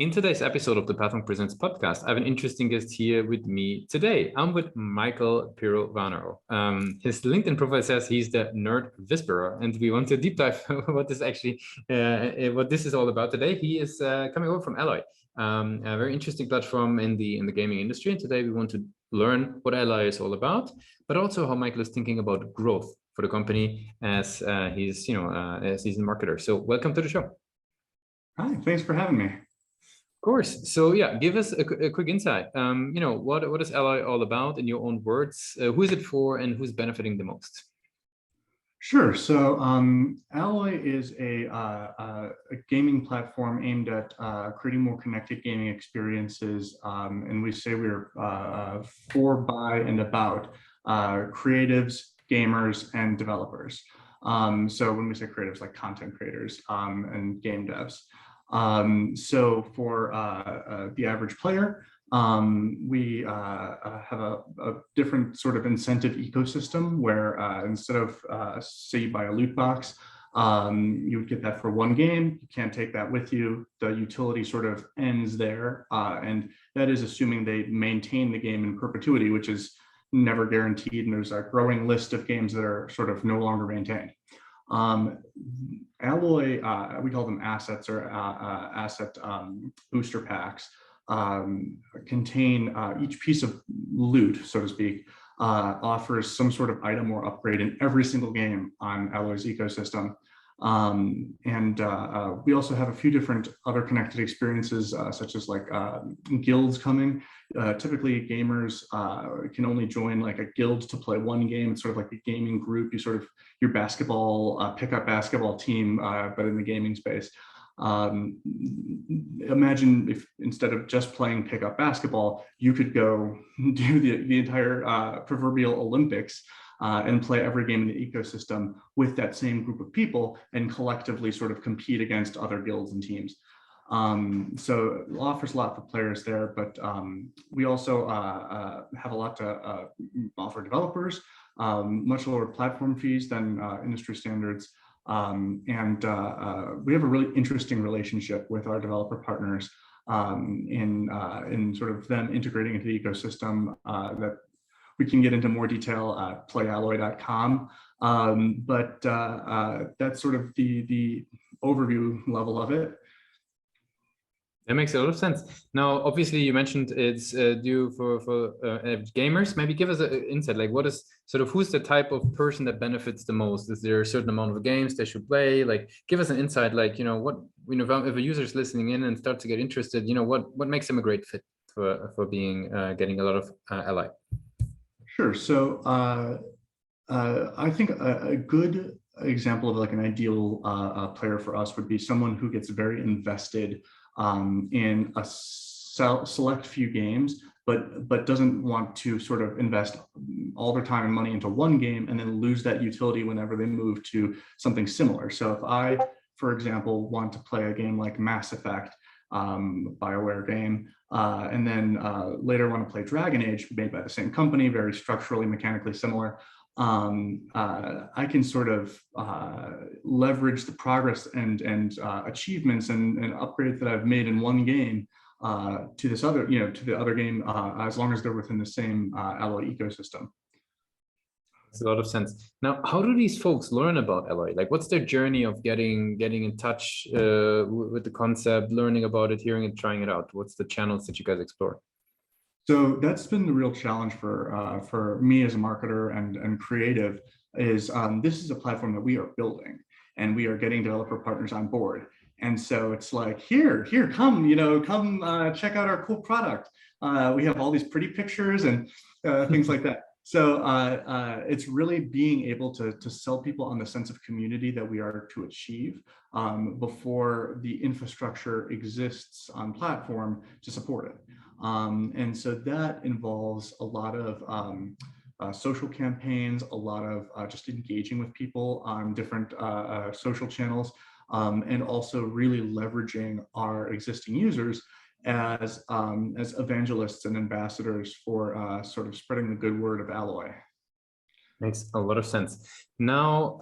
In today's episode of the Pirovano Presents podcast, I have an interesting guest here with me today. I'm with Michael Pirovano. His LinkedIn profile says he's the nerd whisperer, and we want to deep dive what this is all about today. He is coming over from Alloy, a very interesting platform in the gaming industry. And today we want to learn what Alloy is all about, but also how Michael is thinking about growth for the company as he's a seasoned marketer. So welcome to the show. Hi, thanks for having me. Of course. So yeah, give us a quick insight. What is Alloy all about in your own words? Who is it for and who's benefiting the most? Sure. So Alloy is a gaming platform aimed at creating more connected gaming experiences. And we say we're for, by, and about creatives, gamers, and developers. So when we say creatives, like content creators and game devs. So for the average player, we have a different sort of incentive ecosystem where instead of say you buy a loot box, you would get that for one game. You can't take that with you. The utility sort of ends there, and that is assuming they maintain the game in perpetuity, which is never guaranteed, and there's a growing list of games that are sort of no longer maintained. Alloy, we call them assets or asset booster packs, contain each piece of loot, so to speak, offers some sort of item or upgrade in every single game on Alloy's ecosystem. We also have a few different other connected experiences, such as like guilds coming. Typically gamers can only join like a guild to play one game. It's sort of like a gaming group. You sort of your basketball, pickup basketball team, but in the gaming space. Imagine if instead of just playing pickup basketball, you could go do the entire proverbial Olympics and play every game in the ecosystem with that same group of people and collectively sort of compete against other guilds and teams. So it offers a lot for players there, but we also have a lot to offer developers, much lower platform fees than industry standards. We have a really interesting relationship with our developer partners in sort of them integrating into the ecosystem that we can get into more detail at playalloy.com. But that's sort of the overview level of it. That makes a lot of sense. Now, obviously, you mentioned it's due for gamers. Maybe give us an insight. Like, what is sort of who's the type of person that benefits the most? Is there a certain amount of games they should play? Like, give us an insight. Like, if a user is listening in and start to get interested, what makes them a great fit for being getting a lot of Alloy? Sure. So I think a good example of like an ideal player for us would be someone who gets very invested in a select few games, but doesn't want to sort of invest all their time and money into one game and then lose that utility whenever they move to something similar. So if I, for example, want to play a game like Mass Effect, BioWare game, and then later want to play Dragon Age, made by the same company, very structurally, mechanically similar, I can sort of leverage the progress and achievements and upgrades that I've made in one game to this other, to the other game, as long as they're within the same Alloy ecosystem. Makes a lot of sense. Now, how do these folks learn about Alloy? Like, what's their journey of getting in touch with the concept, learning about it, hearing it, trying it out? What's the channels that you guys explore? So that's been the real challenge for me as a marketer and creative is this is a platform that we are building and we are getting developer partners on board. And so it's like, here, come check out our cool product. We have all these pretty pictures and things like that. So it's really being able to sell people on the sense of community that we are to achieve before the infrastructure exists on platform to support it. And so that involves a lot of social campaigns, a lot of just engaging with people on different social channels, and also really leveraging our existing users as evangelists and ambassadors for sort of spreading the good word of Alloy. Makes a lot of sense. Now,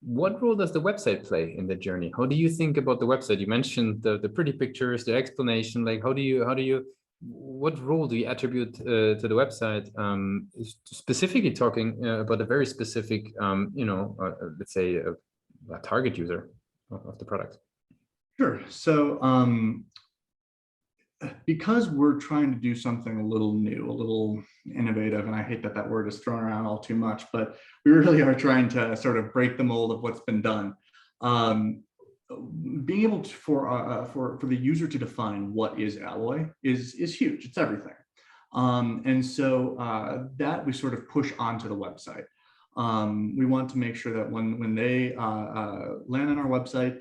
what role does the website play in the journey? How do you think about the website? You mentioned the pretty pictures, the explanation. Like, what role do you attribute to the website? Specifically talking about a very specific, let's say a target user of the product. Sure. So because we're trying to do something a little new, a little innovative, and I hate that that word is thrown around all too much, but we really are trying to sort of break the mold of what's been done. Being able to, for the user to define what is Alloy is huge. It's everything. And so that we sort of push onto the website. We want to make sure that when they land on our website,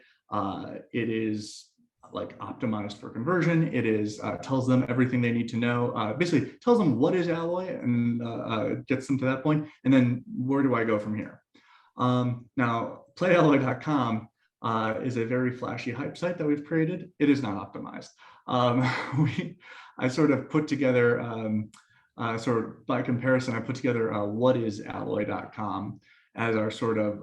it is like optimized for conversion. It is tells them everything they need to know. Basically tells them what is Alloy and gets them to that point. And then where do I go from here? Now, playalloy.com is a very flashy hype site that we've created. It is not optimized. I sort of put together, sort of by comparison, I put together what is alloy.com as our sort of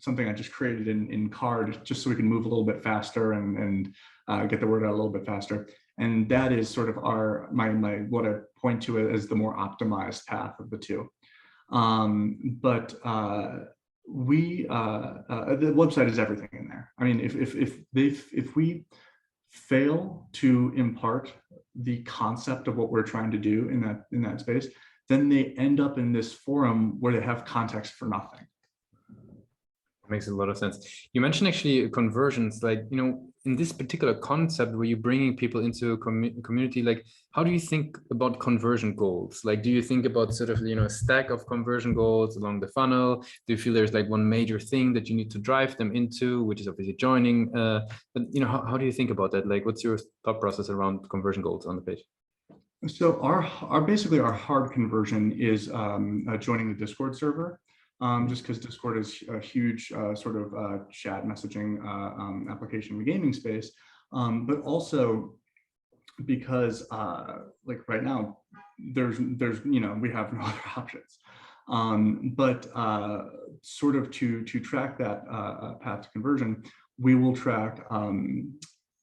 something I just created in Card, just so we can move a little bit faster and get the word out a little bit faster. And that is sort of my what I point to as the more optimized path of the two. But the website is everything in there. I mean, if we fail to impart the concept of what we're trying to do in that space, then they end up in this forum where they have context for nothing. Makes a lot of sense. You mentioned actually conversions, like, in this particular concept where you're bringing people into a community, like, how do you think about conversion goals? Like, do you think about sort of, a stack of conversion goals along the funnel? Do you feel there's like one major thing that you need to drive them into, which is obviously joining? But, how do you think about that? Like, what's your thought process around conversion goals on the page? So basically our hard conversion is joining the Discord server. Just because Discord is a huge sort of chat messaging application in the gaming space, but also because like right now there's we have no other options, but sort of to track that path to conversion, we will track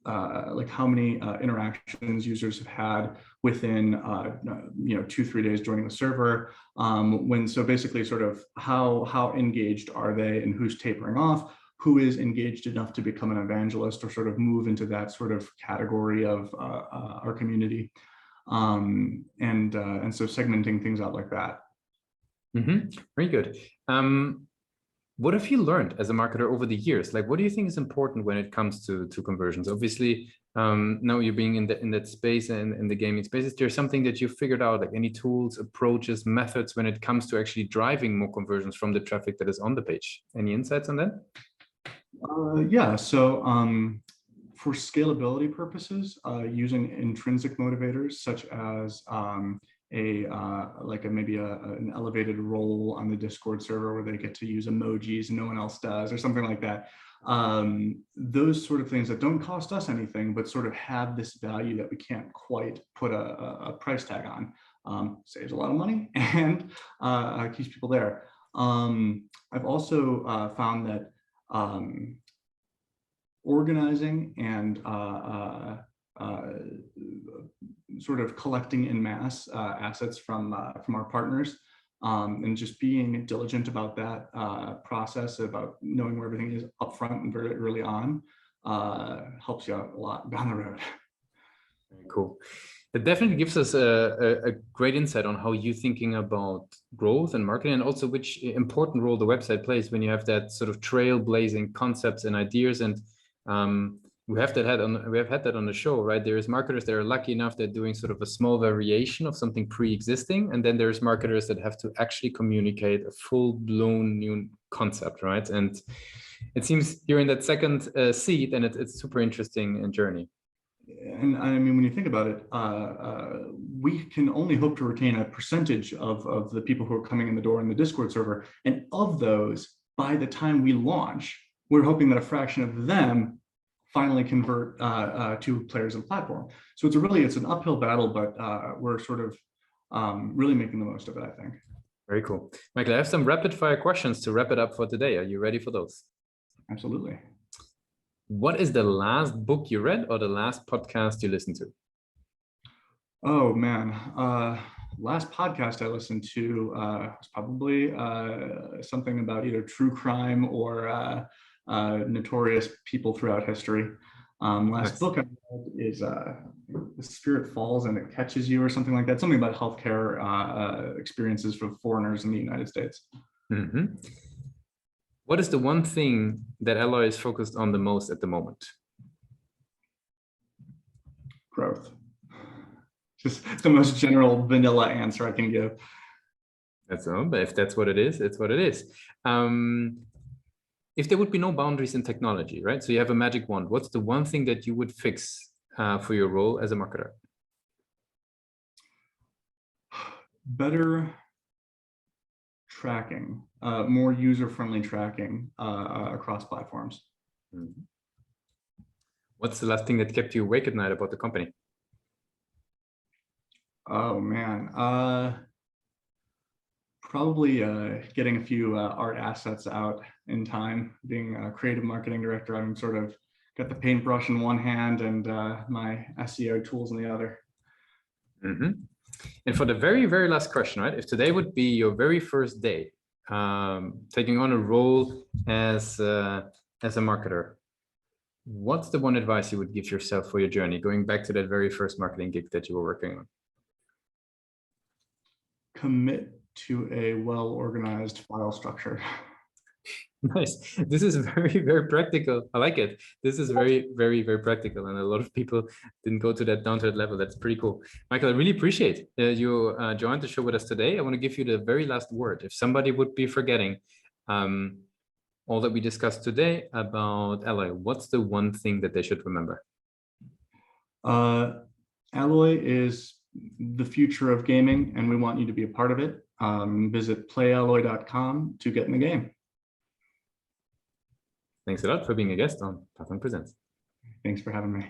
like how many interactions users have had within 2-3 days joining the server. So basically sort of how engaged are they and who's tapering off, who is engaged enough to become an evangelist or sort of move into that sort of category of our community. And so segmenting things out like that. Very good. What have you learned as a marketer over the years? Like, what do you think is important when it comes to conversions? Obviously, now you're being in that space and in the gaming space. Is there something that you figured out, like any tools, approaches, methods when it comes to actually driving more conversions from the traffic that is on the page? Any insights on that? Yeah, so for scalability purposes, using intrinsic motivators such as maybe an elevated role on the Discord server where they get to use emojis and no one else does, or something like that. Those sort of things that don't cost us anything, but sort of have this value that we can't quite put a price tag on. Saves a lot of money and keeps people there. I've also found that organizing and sort of collecting in mass assets from our partners, and just being diligent about that process, about knowing where everything is upfront and very early on, helps you out a lot down the road. Very cool. It definitely gives us a great insight on how you're thinking about growth and marketing, and also which important role the website plays when you have that sort of trailblazing concepts and ideas. And we have had that on the show, right? There's marketers that are lucky enough that doing sort of a small variation of something pre-existing, and then there's marketers that have to actually communicate a full-blown new concept, right? And it seems you're in that second seat, and it's super interesting journey. And I mean, when you think about it, we can only hope to retain a percentage of the people who are coming in the door in the Discord server. And of those, by the time we launch, we're hoping that a fraction of them finally convert to players of the platform. So it's an uphill battle, but we're sort of really making the most of it, I think. Very cool. Michael, I have some rapid fire questions to wrap it up for today. Are you ready for those? Absolutely. What is the last book you read or the last podcast you listened to? Oh man, last podcast I listened to was probably something about either true crime or notorious people throughout history. Last Nice. book I read is The Spirit Falls and It Catches You or something like that. Something about healthcare experiences for foreigners in the United States. Mm-hmm. What is the one thing that Alloy is focused on the most at the moment? Growth. Just the most general vanilla answer I can give. That's all, but if that's what it is, it's what it is. If there would be no boundaries in technology, right? So you have a magic wand. What's the one thing that you would fix for your role as a marketer? Better tracking, more user-friendly tracking across platforms. Mm-hmm. What's the last thing that kept you awake at night about the company? Oh man, probably getting a few art assets out in time. Being a creative marketing director, I'm sort of got the paintbrush in one hand and my SEO tools in the other. Mm-hmm. And for the very, very last question, right? If today would be your very first day taking on a role as a marketer, what's the one advice you would give yourself for your journey, going back to that very first marketing gig that you were working on? Commit to a well-organized file structure. Nice. This is very, very practical. I like it. This is very, very, very practical. And a lot of people didn't go to that down to that level. That's pretty cool. Michael, I really appreciate you joined the show with us today. I want to give you the very last word. If somebody would be forgetting all that we discussed today about Alloy, what's the one thing that they should remember? Alloy is the future of gaming, and we want you to be a part of it. Visit playalloy.com to get in the game. Thanks a lot for being a guest on Pirovano Presents. Thanks for having me.